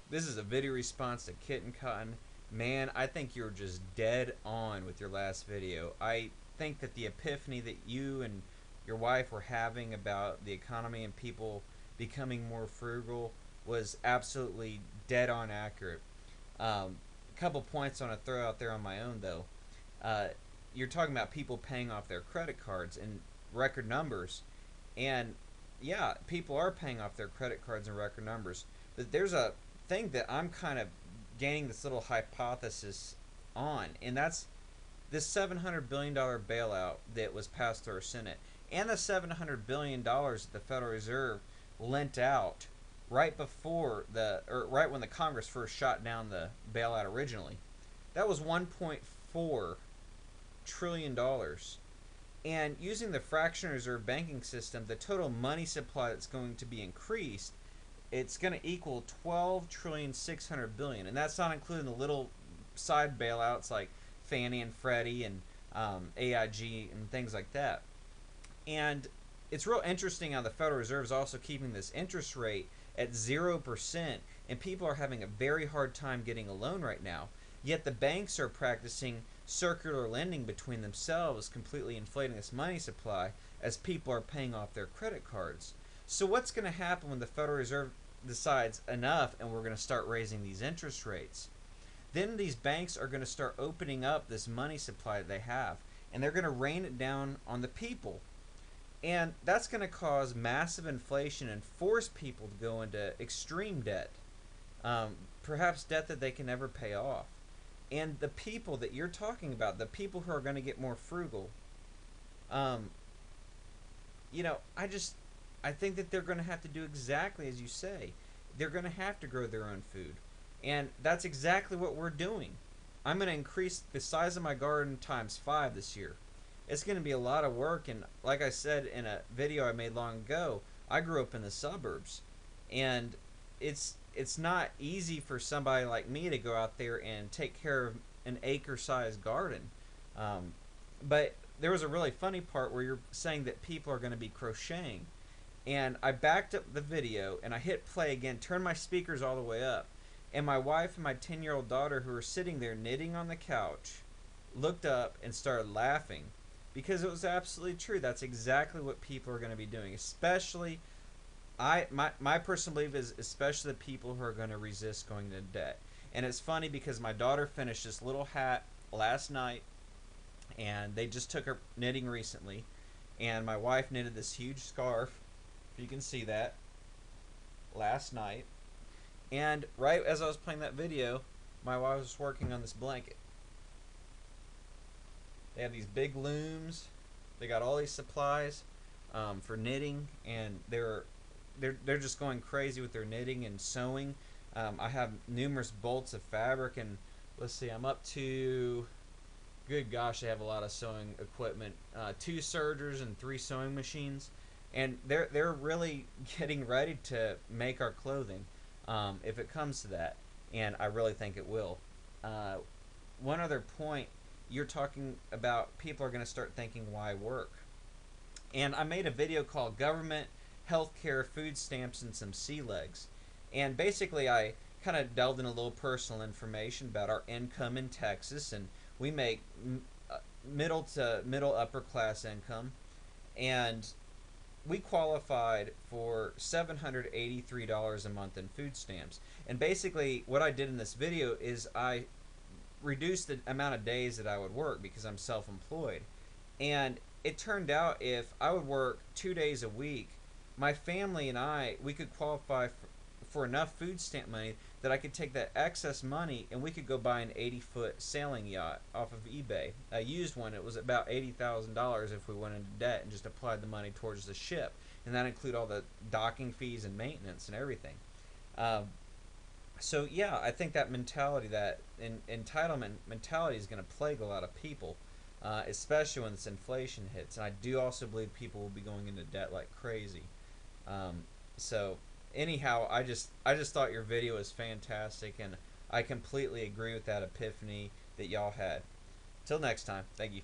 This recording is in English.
This is a video response to KittenKatten. Man, I think you're just dead on with your last video. I think that the epiphany that you and your wife were having about the economy and people becoming more frugal was absolutely dead on accurate. A couple points I want to throw out there on my own though. Uh, you're talking about people paying off their credit cards in record numbers, and yeah, people are paying off their credit cards in record numbers. But there's a thing that I'm kind of gaining this little hypothesis on, and that's this $700 billion bailout that was passed through our Senate, and the $700 billion that the Federal Reserve lent out right before right when the Congress first shot down the bailout originally. That was $1.4 trillion. And using the fractional reserve banking system, the total money supply that's going to be increased, it's going to equal 12,600,000,000,000, and that's not including the little side bailouts like Fannie and Freddie and AIG and things like that. And it's real interesting how the Federal Reserve is also keeping this interest rate at 0%, and people are having a very hard time getting a loan right now. Yet the banks are practicing circular lending between themselves, completely inflating this money supply as people are paying off their credit cards. So what's going to happen when the Federal Reserve decides enough and we're going to start raising these interest rates? Then these banks are going to start opening up this money supply that they have, and they're going to rain it down on the people. And that's going to cause massive inflation and force people to go into extreme debt, perhaps debt that they can never pay off. And the people that you're talking about, the people who are going to get more frugal, um, I think that they're going to have to do exactly as you say. They're going to have to grow their own food. And that's exactly what we're doing. I'm going to increase the size of my garden times 5 this year. It's going to be a lot of work, and like I said in a video I made long ago, I grew up in the suburbs, and it's not easy for somebody like me to go out there and take care of an acre-sized garden. But there was a really funny part where you're saying that people are going to be crocheting, and I backed up the video and I hit play again, turned my speakers all the way up, and my wife and my 10-year-old daughter, who were sitting there knitting on the couch, looked up and started laughing because it was absolutely true. That's exactly what people are going to be doing, especially my personal belief is especially the people who are going to resist going into debt. And it's funny because my daughter finished this little hat last night, and they just took her knitting recently, and my wife knitted this huge scarf, if you can see that, last night. And right as I was playing that video, my wife was working on this blanket. They have these big looms. They got all these supplies for knitting, and they're just going crazy with their knitting and sewing. I have numerous bolts of fabric, and let's see, I'm up to, good gosh, they have a lot of sewing equipment. 2 sergers and 3 sewing machines, and they're really getting ready to make our clothing, if it comes to that, and I really think it will. One other point, you're talking about people are going to start thinking, why work? And I made a video called Government, Healthcare, Food Stamps, and Some Sea Legs. And basically I kind of delved in a little personal information about our income in Texas, and we make middle to middle upper class income, and we qualified for $783 a month in food stamps. And basically what I did in this video is I reduced the amount of days that I would work because I'm self-employed. And it turned out if I would work 2 days a week, my family and we could qualify for enough food stamp money that I could take that excess money and we could go buy an 80-foot sailing yacht off of eBay. A used one. It was about $80,000 if we went into debt and just applied the money towards the ship. And that include all the docking fees and maintenance and everything. So yeah, I think that mentality, that entitlement mentality, is going to plague a lot of people, especially when this inflation hits. And I do also believe people will be going into debt like crazy. So anyhow, I just thought your video was fantastic, and I completely agree with that epiphany that y'all had. Till next time, thank you.